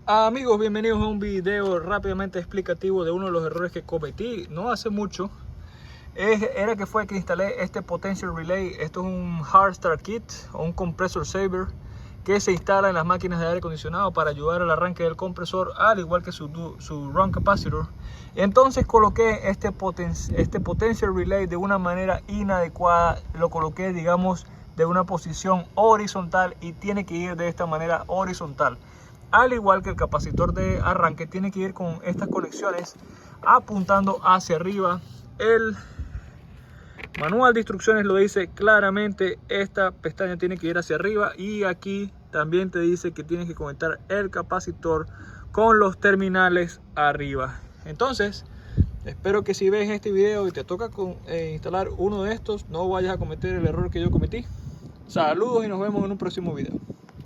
Amigos, bienvenidos a un video rápidamente explicativo de uno de los errores que cometí no hace mucho. Era que fue que instalé este Potential Relay. Esto es un Hard Start Kit o un Compressor Saver que se instala en las máquinas de aire acondicionado para ayudar al arranque del compresor, al igual que su Run Capacitor. Entonces coloqué este Potential Relay de una manera inadecuada. Lo coloqué, digamos, de una posición horizontal y tiene que ir de esta manera horizontal. Al igual que el capacitor de arranque, tiene que ir con estas conexiones apuntando hacia arriba. El manual de instrucciones lo dice claramente, esta pestaña tiene que ir hacia arriba, y aquí también te dice que tienes que conectar el capacitor con los terminales arriba. Entonces, espero que si ves este video y te toca instalar uno de estos, no vayas a cometer el error que yo cometí. Saludos y nos vemos en un próximo video.